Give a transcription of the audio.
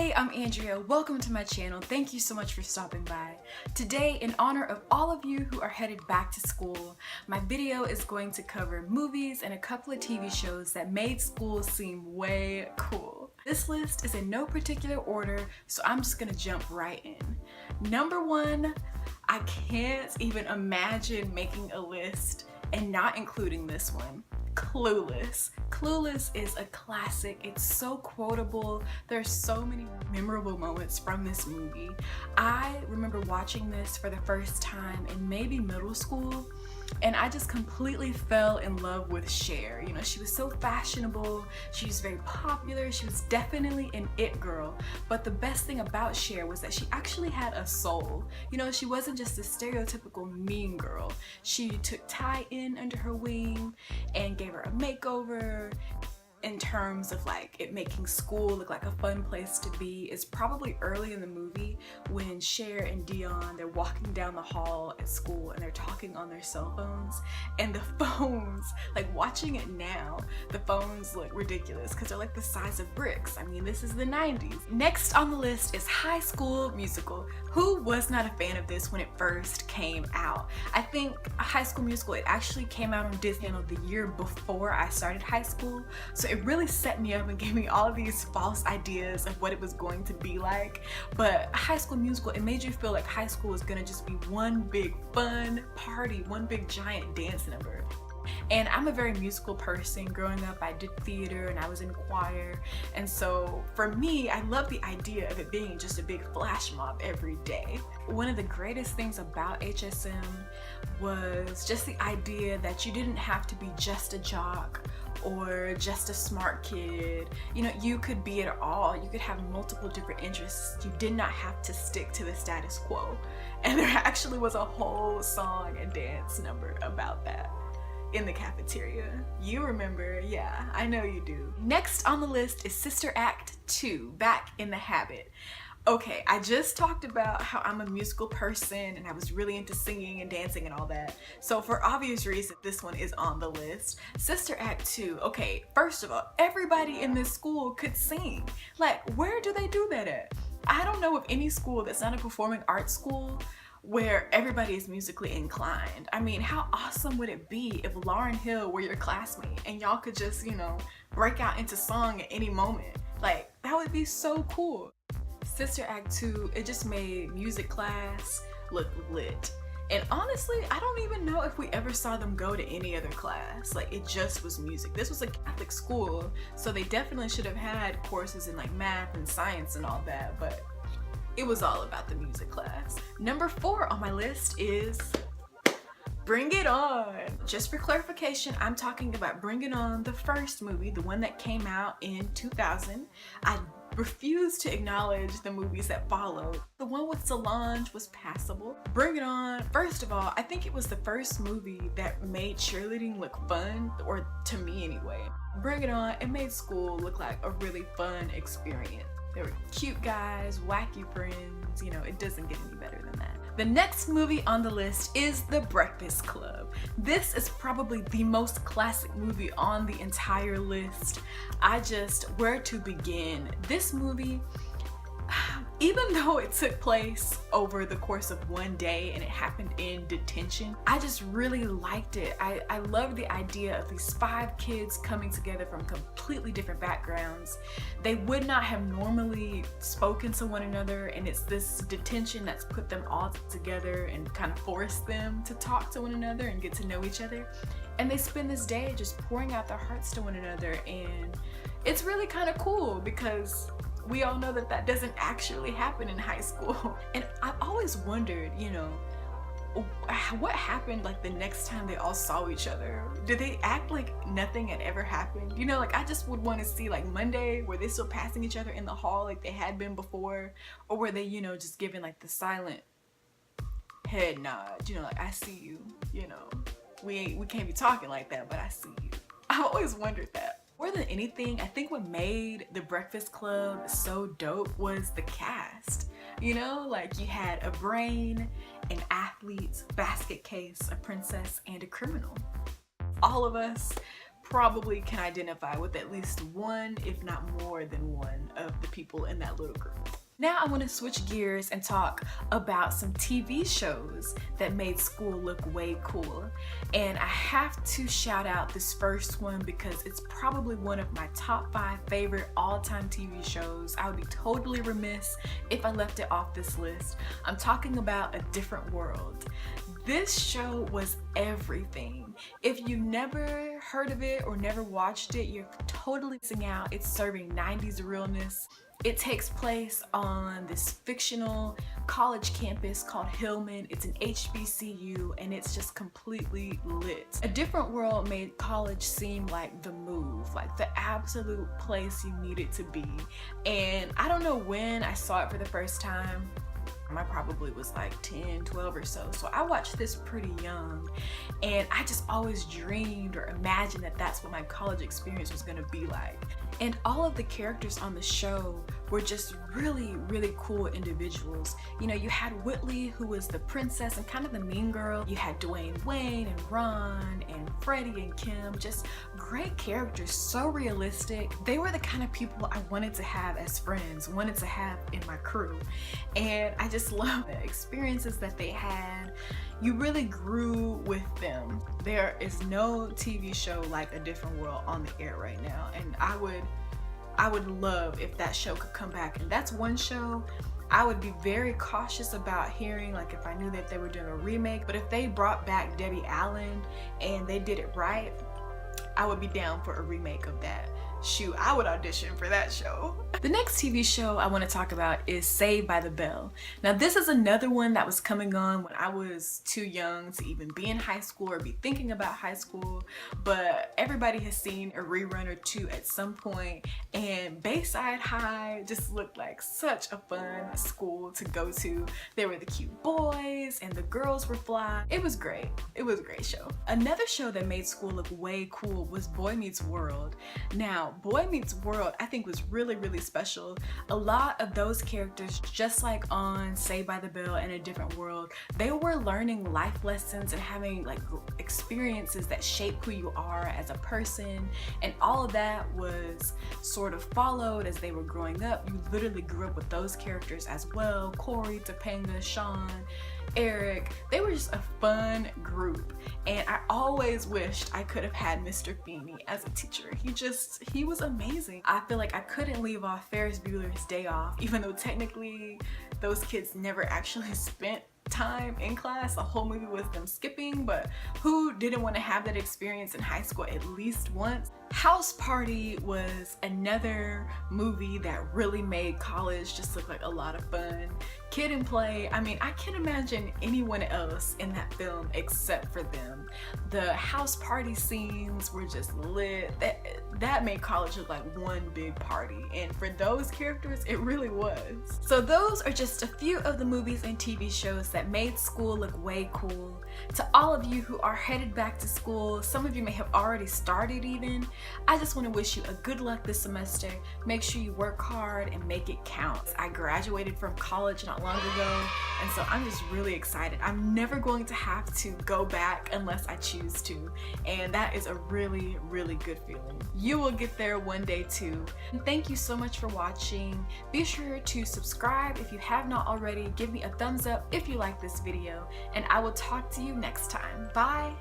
Hey, I'm Andrea. Welcome to my channel. Thank you so much for stopping by. Today, in honor of all of you who are headed back to school, my video is going to cover movies and a couple of TV shows that made school seem way cool. This list is in no particular order, so I'm just gonna jump right in. Number one, I can't even imagine making a list and not including this one. Clueless. Clueless is a classic. It's so quotable. There's so many memorable moments from this movie. I remember watching this for the first time in maybe middle school, and I just completely fell in love with Cher. You know, she was so fashionable, she was very popular, she was definitely an it girl. But the best thing about Cher was that she actually had a soul. You know, she wasn't just a stereotypical mean girl. She took Ty in under her wing and gave her a makeover. In terms of like it making school look like a fun place to be, it's probably early in the movie when Cher and Dion, they're walking down the hall at school and they're talking on their cell phones, and the phones, like watching it now, the phones look ridiculous because they're like the size of bricks. I mean, this is the 90s. Next on the list is High School Musical. Who was not a fan of this when it first came out? I think High School Musical, it actually came out on Disney Channel the year before I started high school, so it really set me up and gave me all of these false ideas of what it was going to be like. But High School Musical, it made you feel like high school is gonna just be one big fun party, one big giant dance number. And I'm a very musical person. Growing up, I did theater and I was in choir, and so for me, I love the idea of it being just a big flash mob every day. One of the greatest things about HSM was just the idea that you didn't have to be just a jock or just a smart kid. You know, you could be it all. You could have multiple different interests. You did not have to stick to the status quo. And there actually was a whole song and dance number about that in the cafeteria. You remember? Yeah, I know you do. Next on the list is Sister Act 2, Back in the Habit. Okay, I just talked about how I'm a musical person and I was really into singing and dancing and all that. So for obvious reasons, this one is on the list. Sister Act 2, okay, first of all, everybody in this school could sing. Like, where do they do that at? I don't know of any school that's not a performing arts school where everybody is musically inclined. I mean, how awesome would it be if Lauryn Hill were your classmate and y'all could just, you know, break out into song at any moment? Like, that would be so cool. Sister Act 2, it just made music class look lit. And honestly, I don't even know if we ever saw them go to any other class. Like, it just was music. This was a Catholic school, so they definitely should have had courses in like math and science and all that, but it was all about the music class. Number 4 on my list is Bring It On. Just for clarification, I'm talking about Bring It On, the first movie, the one that came out in 2000. I refuse to acknowledge the movies that followed. The one with Solange was passable. Bring It On, first of all, I think it was the first movie that made cheerleading look fun, or to me anyway. Bring It On, it made school look like a really fun experience. There were cute guys, wacky friends, you know, it doesn't get any better than that. The next movie on the list is The Breakfast Club. This is probably the most classic movie on the entire list. Where to begin? This movie, even though it took place over the course of one day and it happened in detention, I just really liked it. I love the idea of these 5 kids coming together from completely different backgrounds. They would not have normally spoken to one another, and it's this detention that's put them all together and kind of forced them to talk to one another and get to know each other. And they spend this day just pouring out their hearts to one another, and it's really kind of cool because we all know that that doesn't actually happen in high school. And I've always wondered, you know, what happened like the next time they all saw each other? Did they act like nothing had ever happened? You know, like I just would want to see like Monday, were they still passing each other in the hall like they had been before? Or were they, you know, just giving like the silent head nod, you know, like I see you, you know, we can't be talking like that, but I see you. I've always wondered that. More than anything, I think what made The Breakfast Club so dope was the cast. You know, like you had a brain, an athlete, basket case, a princess, and a criminal. All of us probably can identify with at least one, if not more than one, of the people in that little group. Now I want to switch gears and talk about some TV shows that made school look way cool. And I have to shout out this first one because it's probably one of my top 5 favorite all-time TV shows. I would be totally remiss if I left it off this list. I'm talking about A Different World. This show was everything. If you never heard of it or never watched it, you're totally missing out. It's serving 90s realness. It takes place on this fictional college campus called Hillman. It's an HBCU and it's just completely lit. A Different World made college seem like the move, like the absolute place you needed to be. And I don't know when I saw it for the first time. I probably was like 10, 12 or so. So I watched this pretty young and I just always dreamed or imagined that that's what my college experience was gonna be like. And all of the characters on the show were just really, really cool individuals. You know, you had Whitley, who was the princess and kind of the mean girl. You had Dwayne Wayne and Ron and Freddie and Kim, just great characters, so realistic. They were the kind of people I wanted to have as friends, wanted to have in my crew. And I just love the experiences that they had. You really grew with them. There is no TV show like A Different World on the air right now, and I would love if that show could come back. And that's one show I would be very cautious about hearing, like if I knew that they were doing a remake, but if they brought back Debbie Allen and they did it right, I would be down for a remake of that. Shoot, I would audition for that show. The next TV show I want to talk about is Saved by the Bell. Now this is another one that was coming on when I was too young to even be in high school or be thinking about high school, but everybody has seen a rerun or two at some point, and Bayside High just looked like such a fun school to go to. There were the cute boys and the girls were fly. It was great. It was a great show. Another show that made school look way cool was Boy Meets World. Now, Boy Meets World I think was really, really special. A lot of those characters, just like on Saved by the Bell and A Different World, they were learning life lessons and having like experiences that shape who you are as a person, and all of that was sort of followed as they were growing up. You literally grew up with those characters as well. Corey, Topanga, Sean, Eric, they were just a fun group, and I always wished I could have had Mr. Feeney as a teacher. He was amazing. I feel like I couldn't leave off Ferris Bueller's Day Off, even though technically those kids never actually spent time in class. The whole movie was them skipping, but who didn't want to have that experience in high school at least once? House Party was another movie that really made college just look like a lot of fun. Kid and Play, I mean, I can't imagine anyone else in that film except for them. The house party scenes were just lit. That made college look like one big party, and for those characters, it really was. So those are just a few of the movies and TV shows that made school look way cool. To all of you who are headed back to school, some of you may have already started even, I just want to wish you a good luck this semester. Make sure you work hard and make it count. I graduated from college not long ago, and so I'm just really excited. I'm never going to have to go back unless I choose to, and that is a really, really good feeling. You will get there one day too. And thank you so much for watching. Be sure to subscribe if you have not already. Give me a thumbs up if you like this video, and I will talk to you next time. Bye!